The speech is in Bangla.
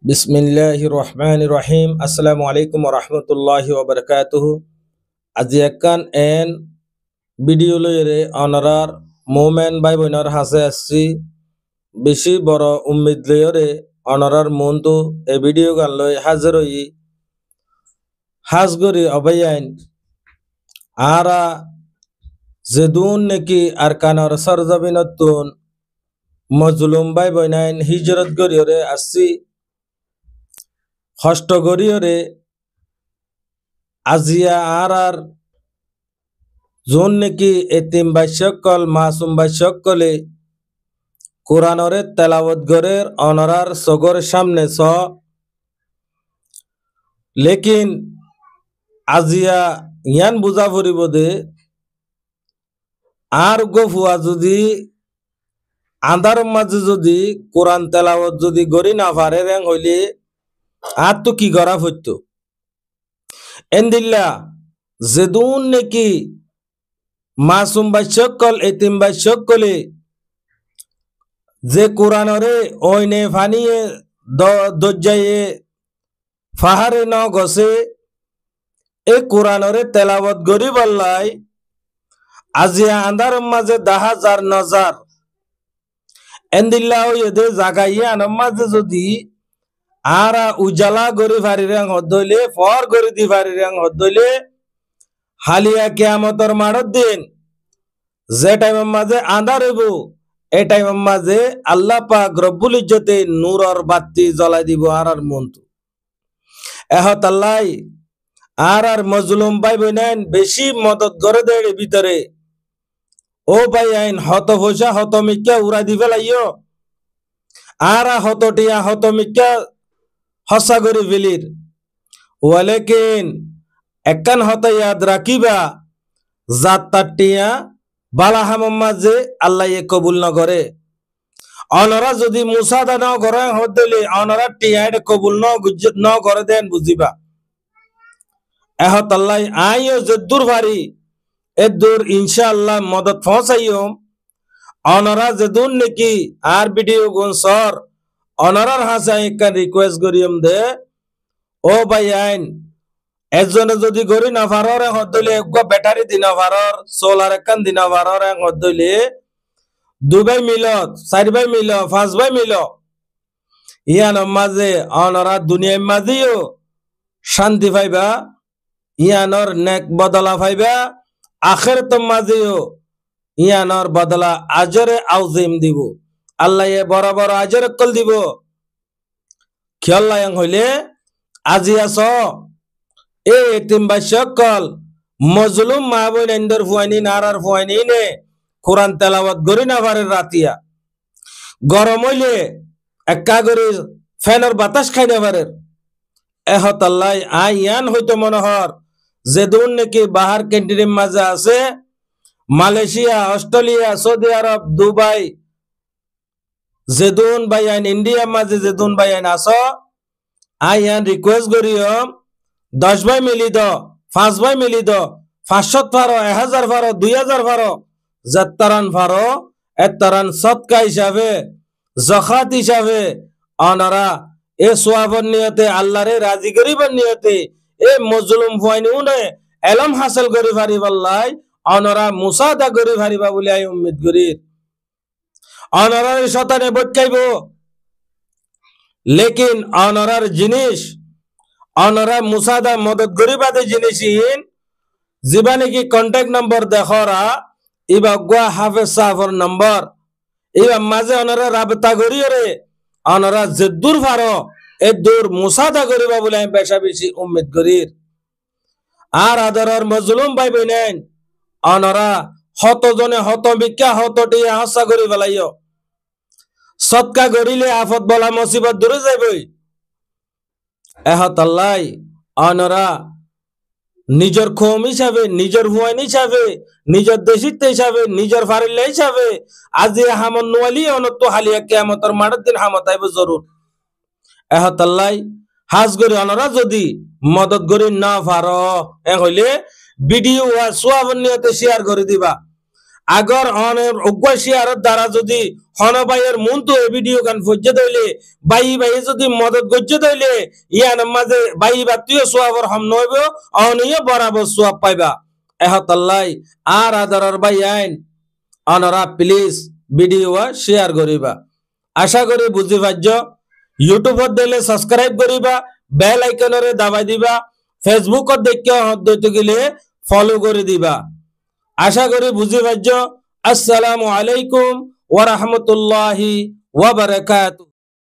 বিসমিল্লাহির রহমানির রহিম। আসসালামু আলাইকুম ওয়া রাহমাতুল্লাহি ওয়া বারাকাতুহু। আজি একখান এন ভিডিও লইরে অনারার মোমেন ভাই বোনের হাসে আসছি বেশি বড় উম্মিদ লইরে অনারার মন্তু এই ভিডিও গান লই হাজির হই হাজগরি অবাইন আরা যেদুন নাকি আর কানর সরজমিনতুন মজলুম ভাই বোনাইন হিজরত গরিয়রে আসছি হষ্ট গরিয়রে আজিয়া আর যোন নাকি এতিম বা সকল মাসুম বা সকলে কোরআনরে তেলাওয়াত গরের অনরার সগর সামনে স লেকিন আজিয়া ইয়ান বুঝা ফুরিব দে আর গফুয়া যদি আন্ধার মাঝে যদি কোরআন তেলাওয়াত যদি গড়ি না পারে রেং হইলে আর তো কি করা হইত এন্দিল্লা যেদুন নাকি মাসুম বা সকল এতিম বা সকলে যে কোরআনরে ওইনে ফানিয়ে দজ্জায়ে ফাহারে ন গছে এ কোরআনরে তেলাওয়াত গরি বললাই আজিয়া আন্ধার মাঝে দাহাজার নজার এন্দিল্লাহ এদে জাগাইয়া আনম মাঝে যদি আরা উজালা গরি ফারি রং হদইলে ফর গরি দি ফারি রং হদইলে হালিয়া কিয়ামতর মাড়ত দিন যে টাইমের মাঝে আন্ধার হইব এই টাইমের মাঝে আল্লাহ পাক রব্বুল ইজ্জতে নূরর বাতি জ্বলাই দিব আর মন্তু এহত আল্লাহ আর মজলুম ভাই বোনেন বেশি মদত করে দেয় ভিতরে ও ভাই আইন হত পয়সা হত মিক্কা উড়া দি ফেলাইও আর হত টিয়া হত মিক্কা হসা করে ফেলির ওয়ালেকিন একখান হত ইয়াদ রাখিবা জাত তার টিয়া বালাহাম মাঝে আল্লাহ কবুল ন করে অনরা যদি মুসাদা ন করে হদলে অনরা টিয়া কবুল ন করে দেন বুঝিবা এহত আল্লাহ আইও যদ্দুর ভারি এদুর ইনশাআল্লাহ মদত পৌঁছাইও অনরা যেদুন নাকি আর ভিডিও গুন সর অনরার হাসা একটা রিকোয়েস্ট করিম দে ও ভাই আইন একজনে যদি গড়ি না পারর হদলে এক ব্যাটারি দিনা পারর সোলার একখান দিনা পারর হদলে দুই ভাই মিল চার ভাই মিল পাঁচ ভাই মিল ইয়ান মাঝে অনরা দুনিয়ার মাঝেও শান্তি পাইবা ইয়ানর নেক বদলা পাইবা আখিরাত মাঝেও ইয়ানর বদলা আজরে আউজিম দিব আল্লাহ বড় বড় আজরে কল দিব খেয়াল হইলে আজি আস এ এতিম বা সকল মজলুম মা বোন এন্দর ফুয়াইনি নারার ফুয়াইনি নে কোরআন তেলাওয়াত গরি না পারে রাতিয়া গরম হইলে একা করে ফ্যানের বাতাস খাই না পারে এহত আল্লাহ আইয়ান হইতো মনোহর যেদুন নাকি বাহার ক্যান্টিনের মাঝে আছে মালয়েশিয়া অস্ট্রেলিয়া সৌদি আরব দুবাই যেদুন ভাই আইন ইন্ডিয়ার মাঝে যেদুন ভাই আইন আস আইয়ান রিকোয়েস্ট করিও 10 ভাই মিলি দ 5 ভাই মিলি দ 500 ফারো 1000 ফারো 2000 ফারো যাত্তারান ফারো এতারান সদকা হিসাবে জখাত হিসাবে অনারা এ সোয়াবর নিয়তে আল্লাহরে রাজি করিবার নিয়তে এ মজলুম ফুয়াইনি উনে এলম হাসিল করি পারিব আল্লাহ অনরা মুসাদা করি পারিবা বলে আই উম্মিদ করি অনরার শতানে বটকাইব লেকিন অনরার জিনিস অনরা মুসাদা মদত গরিবাদে জিনিসহীন জীবানে কি কন্ট্যাক্ট নম্বর দেখরা ইবা গুয়া হাফেজ সাহর নম্বর ইবা মাঝে অনরা রাবতা গরিয়রে অনরা যেদুর ফারো এ দূর মুসাদা করিবা বলে আমি বেশা বেশি উম্মিদ করির আর আদরার মজলুম ভাই বোনেন অনরা হত জনে হত বিক্কা হত টিয়া হাসা করি ফেলাইও সৎকা গরিলে আফত বলা মুসিবত দূরে যাইবই এহত আল্লাহ অনরা নিজের খোম হিসাবে নিজের হুয়াইন হিসাবে নিজের দেশিত্ব হিসাবে নিজের ফারিল্লা হিসাবে আজি হামন নোয়ালি অনত হালিয়া কিয়ামতের মাঠের দিন হামত আইব জরুর এহত আল্লাহ হাজ গরি অনরা যদি মদত গরি না পারো হইলে ভিডিও সোয়াবন নিয়তে শেয়ার করে দিবা আগর অনের অজ্ঞাশিয়ার দ্বারা যদি হনবাইয়ের মন তো এই ভিডিও গান ফজ্জে দইলে বাই বাই যদি মদত গজ্জে দইলে ইয়ান মাঝে বাই বাতিও সোয়াবর হম নইব অনিয় বরাবর সোয়াব পাইবা এহতাল্লাই আর আদরর বাই আইন অনরা প্লিজ ভিডিও শেয়ার করিবা আশা করি বুঝি পারছ ইউটিউবত দিলে সাবস্ক্রাইব করিবা বেল আইকনরে দাবাই দিবা ফেসবুকত দেখিও হদ্দইতে গেলে ফলো করে দিবা আশা করি বুঝি পারছ আসসালামু আলাইকুম ওয়া রাহমাতুল্লাহি ওয়া বারাকাতুহু